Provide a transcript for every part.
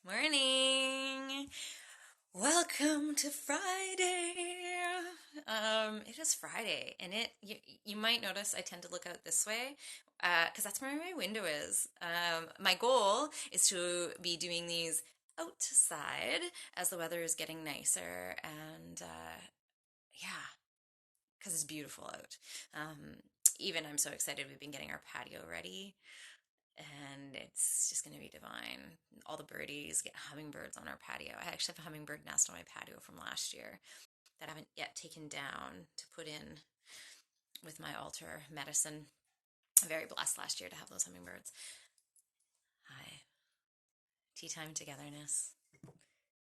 Morning. Welcome to Friday. It is Friday, and you might notice I tend to look out this way because that's where my window is. My goal is to be doing these outside as the weather is getting nicer, and yeah, because it's beautiful out. Even I'm so excited. We've been getting our patio ready and it's just going to be divine. All the birdies get hummingbirds on our patio. I actually have a hummingbird nest on my patio from last year that I haven't yet taken down to put in with my altar medicine. I'm very blessed last year to have those hummingbirds. Hi, tea time togetherness.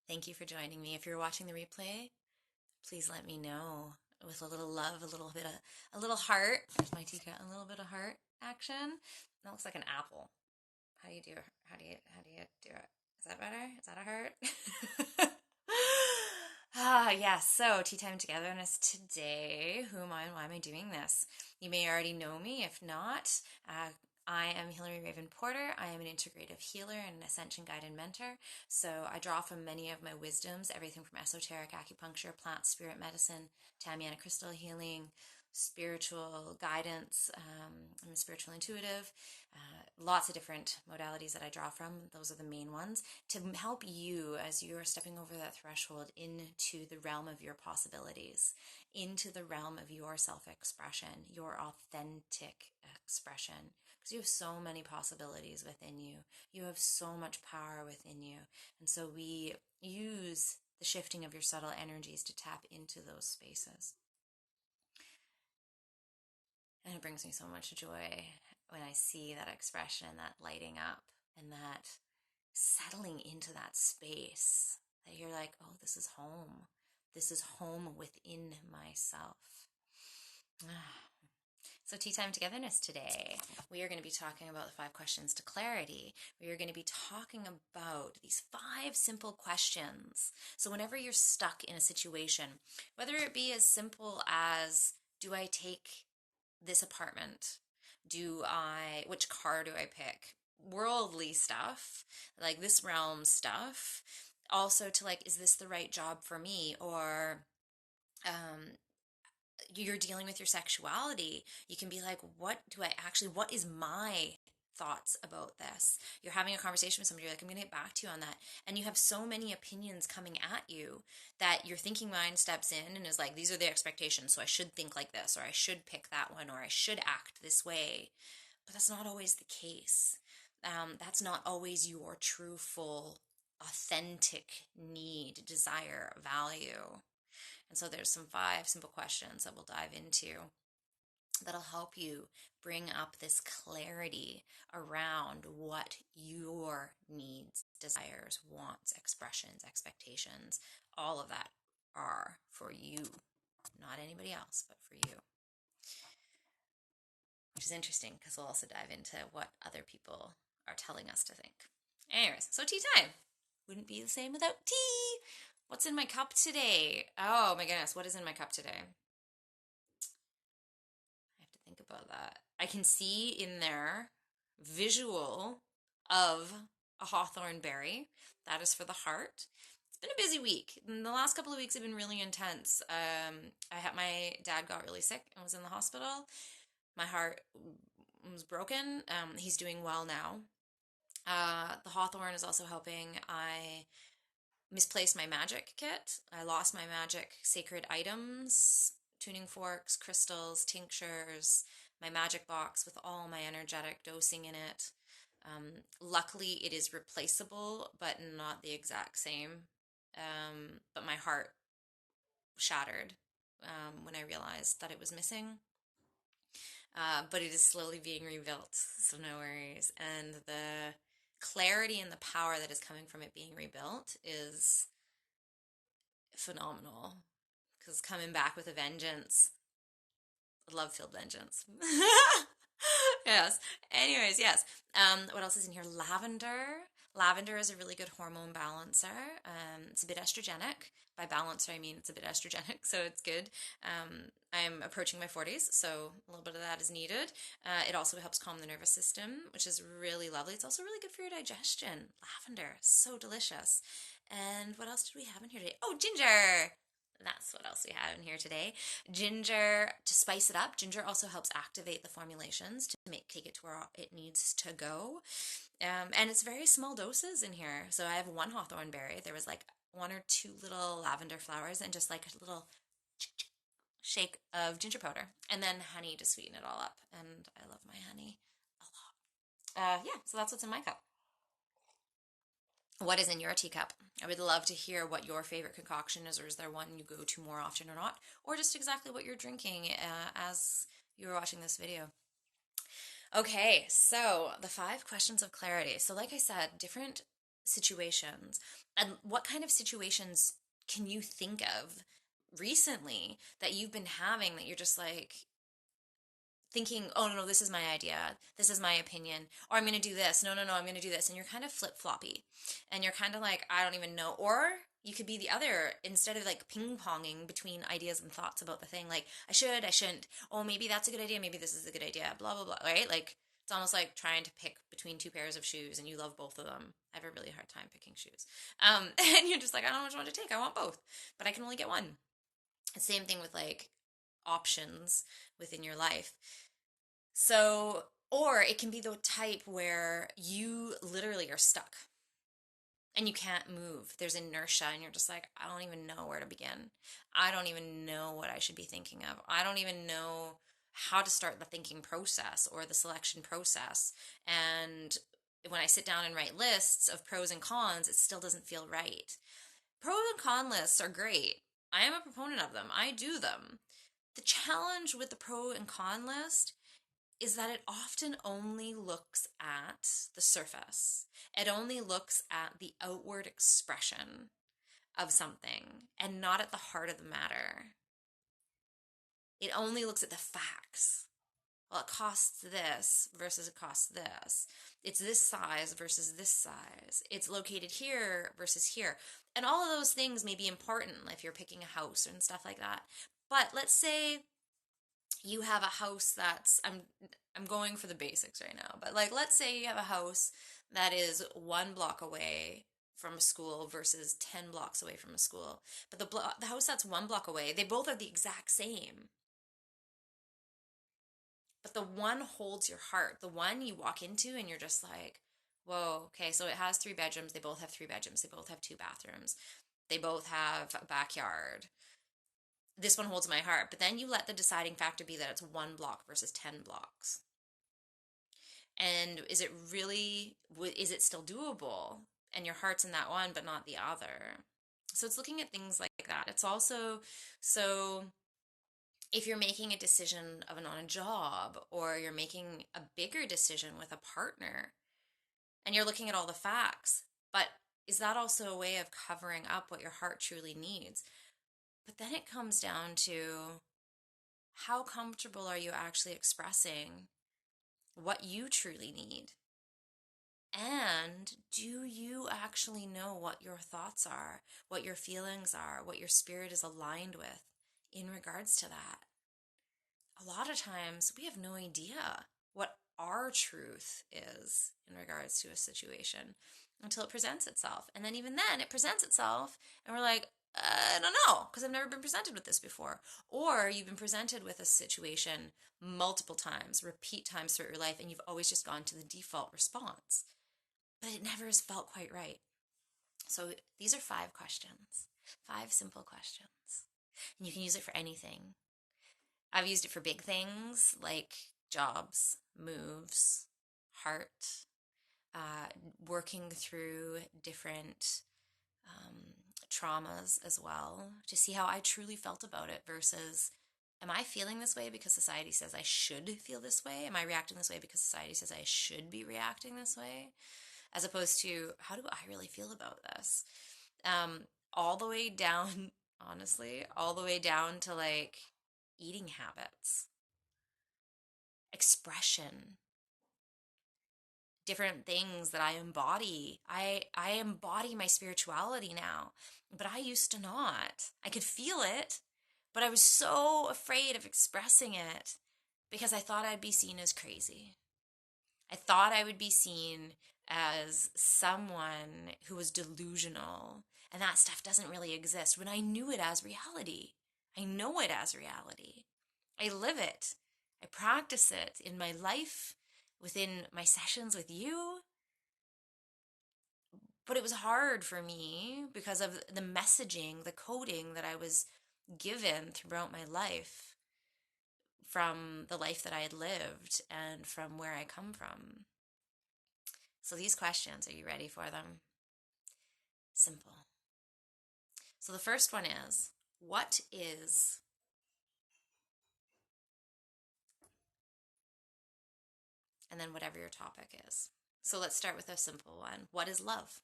Thank you for joining me. If you're watching the replay, please let me know with a little love, a little heart. There's my teacup, a little bit of heart action. That looks like an apple. How do you do it? How do you do it? Is that better? Is that a heart? Yes. So tea time togetherness today. Who am I and why am I doing this? You may already know me. If not, I am Hilary Raven Porter. I am an integrative healer and an ascension guide and mentor. So I draw from many of my wisdoms, everything from esoteric acupuncture, plant spirit medicine, Tamiana crystal healing, spiritual guidance. I'm a spiritual intuitive. Lots of different modalities that I draw from. Those are the main ones to help you as you are stepping over that threshold into the realm of your possibilities, into the realm of your self-expression, your authentic expression. Because you have so many possibilities within you. You have so much power within you. And so we use the shifting of your subtle energies to tap into those spaces. And it brings me so much joy when I see that expression, that lighting up, and that settling into that space that you're like, oh, this is home. This is home within myself. So, tea time togetherness today. We are going to be talking about the 5 questions to clarity. We are going to be talking about these 5 simple questions. So, whenever you're stuck in a situation, whether it be as simple as, do I take this apartment? Which car do I pick? Worldly stuff, like this realm stuff. Also to like, is this the right job for me? Or um, you're dealing with your sexuality. You can be like, what is my thoughts about this? You're having a conversation with somebody, you're like, I'm going to get back to you on that. And you have so many opinions coming at you that your thinking mind steps in and is like, these are the expectations. So I should think like this, or I should pick that one, or I should act this way. But that's not always the case. That's not always your true, full, authentic need, desire, value. And so there's some 5 simple questions that we'll dive into that'll help you bring up this clarity around what your needs, desires, wants, expressions, expectations, all of that are for you. Not anybody else, but for you. Which is interesting because we'll also dive into what other people are telling us to think. Anyways, so tea time. Wouldn't be the same without tea. What's in my cup today? Oh my goodness, what is in my cup today? I have to think about that. I can see in there visual of a hawthorn berry. That is for the heart. It's been a busy week. The last couple of weeks have been really intense. My dad got really sick and was in the hospital. My heart was broken. He's doing well now. The hawthorn is also helping. I misplaced my magic kit. I lost my magic sacred items, tuning forks, crystals, tinctures, my magic box with all my energetic dosing in it. Luckily, it is replaceable, but not the exact same. But my heart shattered when I realized that it was missing. But it is slowly being rebuilt, so no worries. And the clarity and the power that is coming from it being rebuilt is phenomenal because coming back with a vengeance, love-filled vengeance. Yes. Anyways, yes. What else is in here? Lavender. Lavender is a really good hormone balancer. It's a bit estrogenic. By balancer, I mean it's a bit estrogenic, so it's good. I'm approaching my 40s, so a little bit of that is needed. It also helps calm the nervous system, which is really lovely. It's also really good for your digestion. Lavender, so delicious. And what else did we have in here today? Oh, ginger! That's what else we have in here today. Ginger, to spice it up. Ginger also helps activate the formulations to take it to where it needs to go. And it's very small doses in here. So I have one hawthorn berry. There was like one or two little lavender flowers and just like a little shake of ginger powder. And then honey to sweeten it all up. And I love my honey a lot. Yeah, so that's what's in my cup. What is in your teacup? I would love to hear what your favorite concoction is, or is there one you go to more often or not, or just exactly what you're drinking as you're watching this video. Okay, so the 5 questions of clarity. So, like I said, different situations. And what kind of situations can you think of recently that you've been having that you're just like, thinking, oh no, this is my idea, this is my opinion, or I'm going to do this, no, no, no, I'm going to do this, and you're kind of flip floppy, and you're kind of like, I don't even know, or you could be the other, instead of like ping ponging between ideas and thoughts about the thing, like I should, I shouldn't, oh maybe that's a good idea, maybe this is a good idea, blah blah blah, right? Like it's almost like trying to pick between 2 pairs of shoes, and you love both of them. I have a really hard time picking shoes, and you're just like, I don't know which one to take, I want both, but I can only get one. Same thing with like options within your life. So, or it can be the type where you literally are stuck and you can't move. There's inertia and you're just like, I don't even know where to begin. I don't even know what I should be thinking of. I don't even know how to start the thinking process or the selection process. And when I sit down and write lists of pros and cons, it still doesn't feel right. Pro and con lists are great. I am a proponent of them. I do them. The challenge with the pro and con list is that it often only looks at the surface. It only looks at the outward expression of something and not at the heart of the matter. It only looks at the facts. Well, it costs this versus it costs this. It's this size versus this size. It's located here versus here. And all of those things may be important if you're picking a house and stuff like that. But let's say you have a house that's I'm going for the basics right now, but like let's say you have a house that is 1 block away from a school versus 10 blocks away from a school. But the house that's 1 block away, they both are the exact same. But the one holds your heart. The one you walk into and you're just like, whoa, okay, so it has 3 bedrooms. They both have 3 bedrooms. They both have 2 bathrooms. They both have a backyard. This one holds my heart. But then you let the deciding factor be that it's 1 block versus 10 blocks. And is it really, is it still doable? And your heart's in that one, but not the other. So it's looking at things like that. It's also, so if you're making a decision on a job, or you're making a bigger decision with a partner, and you're looking at all the facts, but is that also a way of covering up what your heart truly needs? But then it comes down to how comfortable are you actually expressing what you truly need? And do you actually know what your thoughts are, what your feelings are, what your spirit is aligned with in regards to that? A lot of times we have no idea what our truth is in regards to a situation until it presents itself. And then, even then, it presents itself, and we're like, I don't know, because I've never been presented with this before. Or you've been presented with a situation multiple times, repeat times throughout your life, and you've always just gone to the default response, but it never has felt quite right. So these are 5 questions, 5 simple questions. And you can use it for anything. I've used it for big things like jobs, moves, heart, working through different traumas as well, to see how I truly felt about it versus, am I feeling this way because society says I should feel this way? Am I reacting this way because society says I should be reacting this way? As opposed to, how do I really feel about this? All the way down, honestly, all the way down to like eating habits, expression, different things that I embody. I embody my spirituality now, but I used to not. I could feel it, but I was so afraid of expressing it because I thought I'd be seen as crazy. I thought I would be seen as someone who was delusional, and that stuff doesn't really exist when I knew it as reality. I know it as reality. I live it. I practice it in my life, within my sessions with you. But it was hard for me because of the messaging, the coding that I was given throughout my life from the life that I had lived and from where I come from. So these questions, are you ready for them? Simple. So the first one is, what is, and then whatever your topic is. So let's start with a simple one. What is love?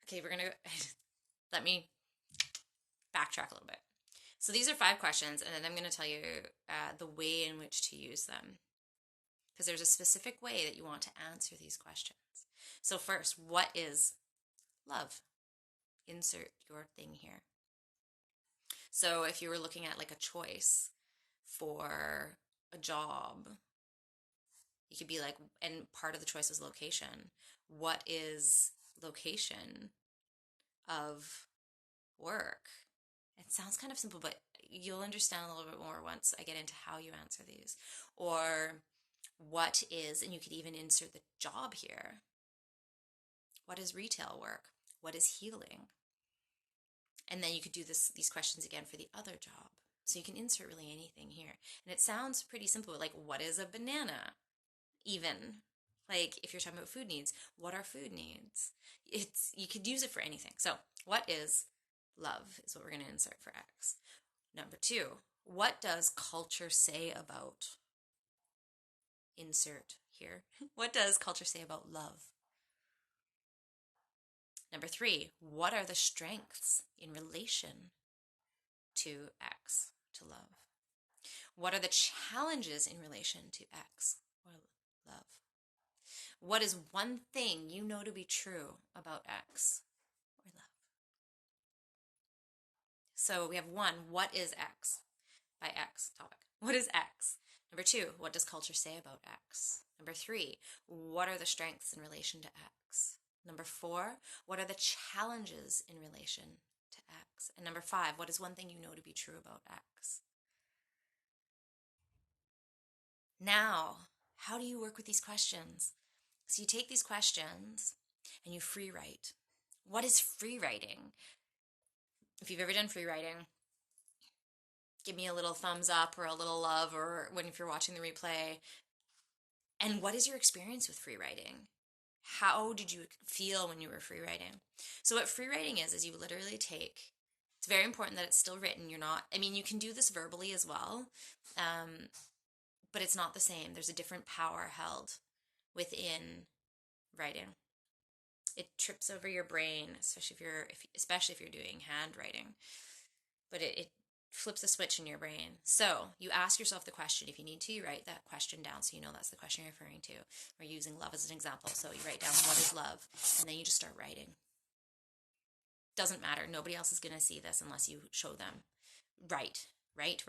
Okay, we're going to, let me backtrack a little bit. So these are 5 questions, and then I'm going to tell you the way in which to use them. Because there's a specific way that you want to answer these questions. So first, what is love? Insert your thing here. So if you were looking at like a choice for a job, you could be like, and part of the choice is location. What is location of work? It sounds kind of simple, but you'll understand a little bit more once I get into how you answer these. Or what is, and you could even insert the job here. What is retail work? What is healing? And then you could do these questions again for the other job. So you can insert really anything here. And it sounds pretty simple, like what is a banana? Even like if you're talking about food needs, what are food needs? You could use it for anything. So what is love is what we're going to insert for X. Number 2, what does culture say about? Insert here. What does culture say about love? Number 3, what are the strengths in relation to X, to love? What are the challenges in relation to X or love? What is one thing you know to be true about X or love? So we have 1, what is X? By X topic. What is X? Number 2, what does culture say about X? Number 3, what are the strengths in relation to X? Number 4, what are the challenges in relation to X? And number 5, what is one thing you know to be true about X? Now, how do you work with these questions? So you take these questions and you free write. What is free writing? If you've ever done free writing, give me a little thumbs up or a little love, or if you're watching the replay. And what is your experience with free writing? How did you feel when you were free writing? So what free writing is you literally take, it's very important that it's still written. You can do this verbally as well, but it's not the same. There's a different power held within writing. It trips over your brain, especially if you're doing handwriting, but it flips a switch in your brain. So you ask yourself the question. If you need to, you write that question down so you know that's the question you're referring to. We're using love as an example. So you write down what is love, and then you just start writing. Doesn't matter. Nobody else is going to see this unless you show them. Write. Write.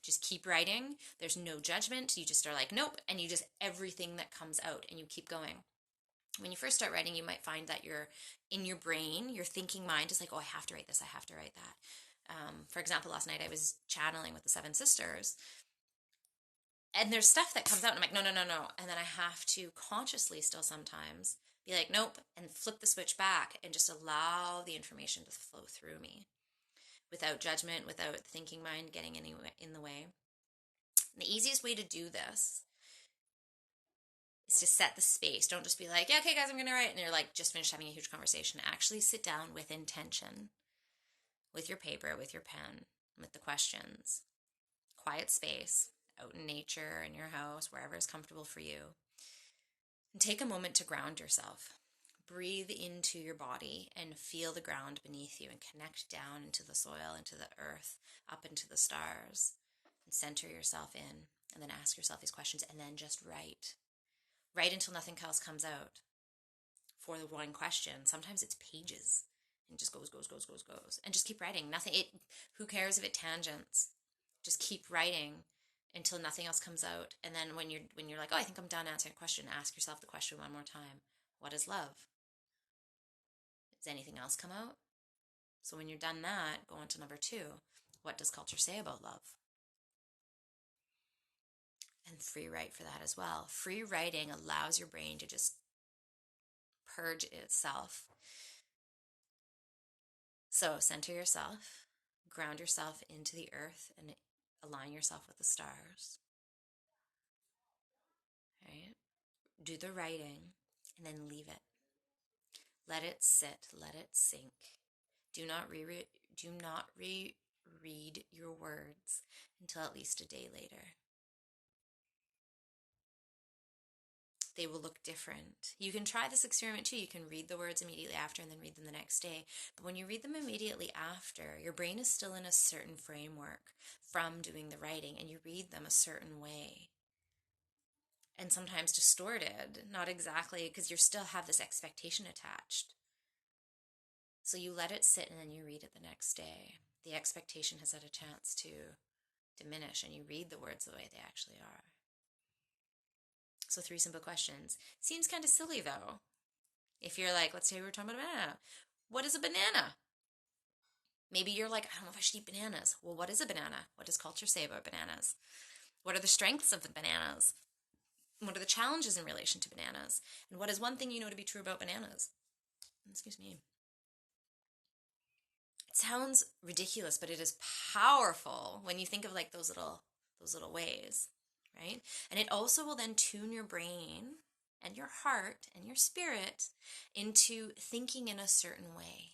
Just keep writing. There's no judgment. You just are like, nope. And you just, everything that comes out, and you keep going. When you first start writing, you might find that you're in your brain, your thinking mind is like, oh, I have to write this. I have to write that. For example, last night I was channeling with the 7 sisters, and there's stuff that comes out, and I'm like, no. And then I have to consciously still sometimes be like, nope, and flip the switch back and just allow the information to flow through me without judgment, without the thinking mind getting in the way. And the easiest way to do this is to set the space. Don't just be like, yeah, okay, guys, I'm going to write. And you're like, just finished having a huge conversation. Actually sit down with intention, with your paper, with your pen, with the questions. Quiet space, out in nature, in your house, wherever is comfortable for you. And take a moment to ground yourself. Breathe into your body and feel the ground beneath you and connect down into the soil, into the earth, up into the stars. And center yourself in. And then ask yourself these questions and then just write. Write until nothing else comes out for the one question. Sometimes it's pages and it just goes. And just keep writing. Who cares if it tangents? Just keep writing until nothing else comes out. And then when you're like, oh, I think I'm done answering a question, ask yourself the question one more time. What is love? Does anything else come out? So when you're done that, go on to number 2. What does culture say about love? And free write for that as well. Free writing allows your brain to just purge itself. So center yourself, ground yourself into the earth, and align yourself with the stars. Right? Do the writing and then leave it. Let it sit, let it sink. Do not reread your words until at least a day later. They will look different. You can try this experiment too. You can read the words immediately after and then read them the next day. But when you read them immediately after, your brain is still in a certain framework from doing the writing, and you read them a certain way. And sometimes distorted, not exactly, because you still have this expectation attached. So you let it sit and then you read it the next day. The expectation has had a chance to diminish, and you read the words the way they actually are. So 3 simple questions. Seems kind of silly though. If you're like, let's say we're talking about a banana. What is a banana? Maybe you're like, I don't know if I should eat bananas. Well, what is a banana? What does culture say about bananas? What are the strengths of the bananas? What are the challenges in relation to bananas? And what is one thing you know to be true about bananas? Excuse me. It sounds ridiculous, but it is powerful when you think of like those little ways, right? And it also will then tune your brain and your heart and your spirit into thinking in a certain way.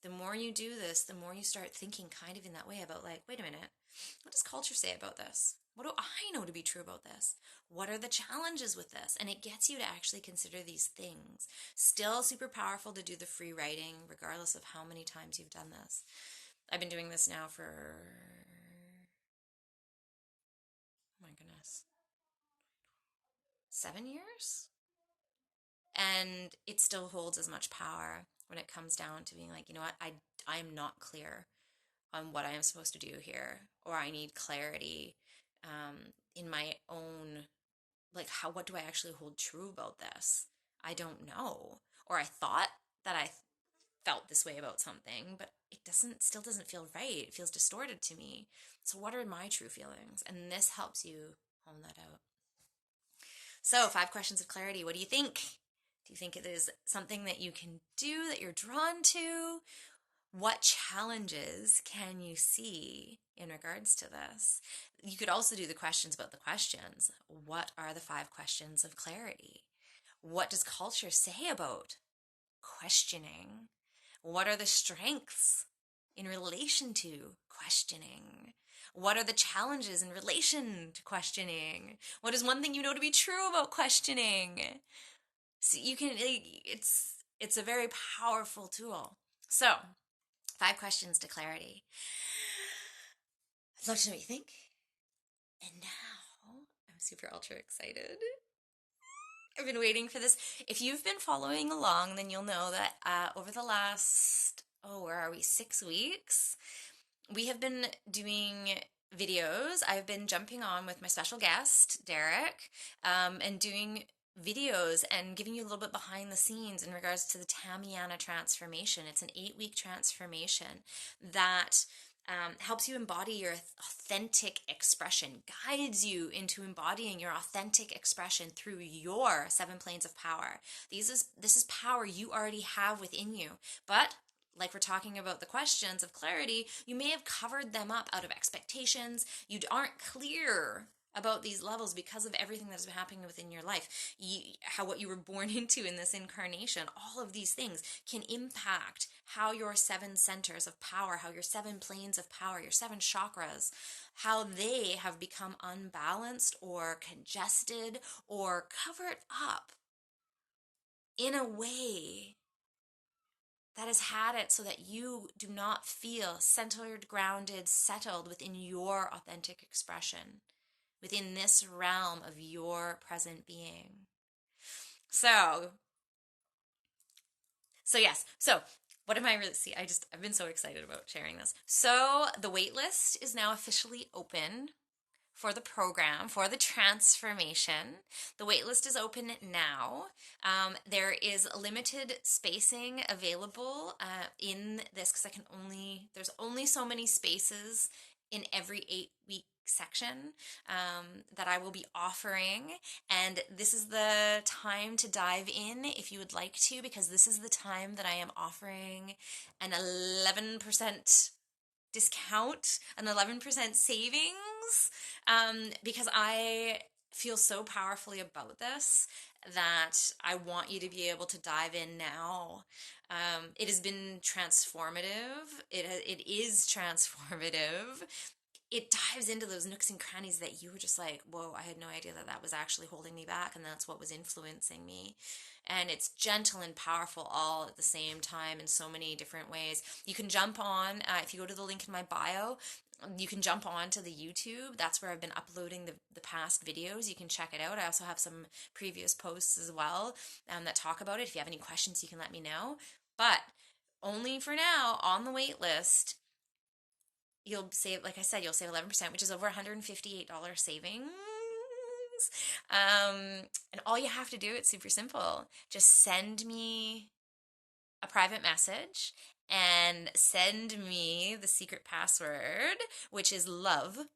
The more you do this, the more you start thinking kind of in that way about like, wait a minute, what does culture say about this? What do I know to be true about this? What are the challenges with this? And it gets you to actually consider these things. Still super powerful to do the free writing, regardless of how many times you've done this. I've been doing this now for, oh my goodness, 7 years? And it still holds as much power when it comes down to being like, you know what, I am not clear on what I am supposed to do here, or I need clarity in my own, like, what do I actually hold true about this? I don't know. Or I thought that I felt this way about something, but it still doesn't feel right. It feels distorted to me. So what are my true feelings? And this helps you hone that out. So 5 questions of clarity. What do you think? Do you think it is something that you can do, that you're drawn to? What challenges can you see in regards to this? You could also do the questions about the questions. What are the 5 questions of clarity? What does culture say about questioning? What are the strengths in relation to questioning? What are the challenges in relation to questioning? What is one thing you know to be true about questioning? So you can, it's a very powerful tool. So 5 questions to clarity. I'd love to know what you think. And now I'm super ultra excited. I've been waiting for this. If you've been following along, then you'll know that over the last, 6 weeks, we have been doing videos. I've been jumping on with my special guest, Derek, and doing videos and giving you a little bit behind the scenes in regards to the Tamiana transformation. It's an 8-week transformation that helps you embody your authentic expression, guides you into embodying your authentic expression through your 7 planes of power. This is power you already have within you, but like we're talking about the questions of clarity, you may have covered them up out of expectations. You aren't clear about these levels because of everything that's been happening within your life, what you were born into in this incarnation. All of these things can impact how your 7 centers of power, how your 7 planes of power, your 7 chakras, how they have become unbalanced or congested or covered up in a way that has had it so that you do not feel centered, grounded, settled within your authentic expression, within this realm of your present being. So yes. So what am I really see? I've been so excited about sharing this. So the wait list is now officially open for the program, for the transformation. The waitlist is open now. There is limited spacing available in this because there's only so many spaces in every 8-week section that I will be offering. And this is the time to dive in if you would like to, because this is the time that I am offering an 11% discount, an 11% savings, because I feel so powerfully about this that I want you to be able to dive in now. It has been transformative. It is transformative. It dives into those nooks and crannies that you were just like, whoa, I had no idea that that was actually holding me back, and that's what was influencing me. And it's gentle and powerful all at the same time in so many different ways. You can jump on, if you go to the link in my bio, you can jump on to the YouTube. That's where I've been uploading the past videos. You can check it out. I also have some previous posts as well that talk about it. If you have any questions, you can let me know. But only for now, on the wait list, you'll save, like I said, you'll save 11%, which is over $158 savings. And all you have to do, it's super simple. Just send me a private message and send me the secret password, which is love.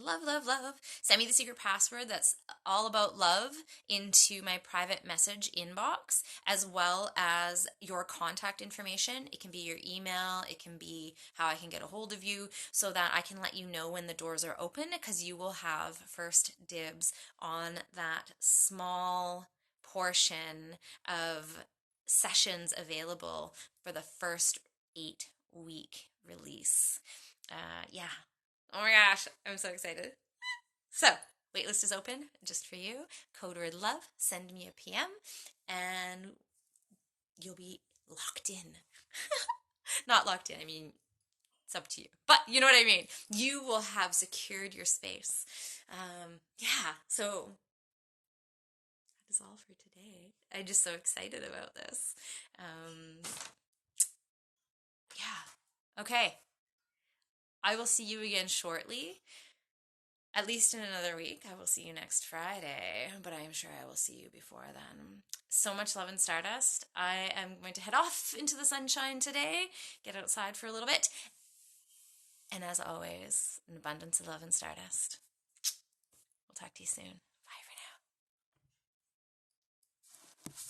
Love, love, love. Send me the secret password that's all about love into my private message inbox, as well as your contact information. It can be your email, it can be how I can get a hold of you, so that I can let you know when the doors are open, because you will have first dibs on that small portion of sessions available for the first 8-week release. Yeah. Oh my gosh, I'm so excited. So, waitlist is open just for you. Code word love, send me a PM, and you'll be locked in. Not locked in, I mean, it's up to you. But you know what I mean. You will have secured your space. Yeah, so that is all for today. I'm just so excited about this. Yeah. Okay. I will see you again shortly. At least in another week. I will see you next Friday, but I am sure I will see you before then. So much love and stardust. I am going to head off into the sunshine today, get outside for a little bit. And as always, an abundance of love and stardust. We'll talk to you soon.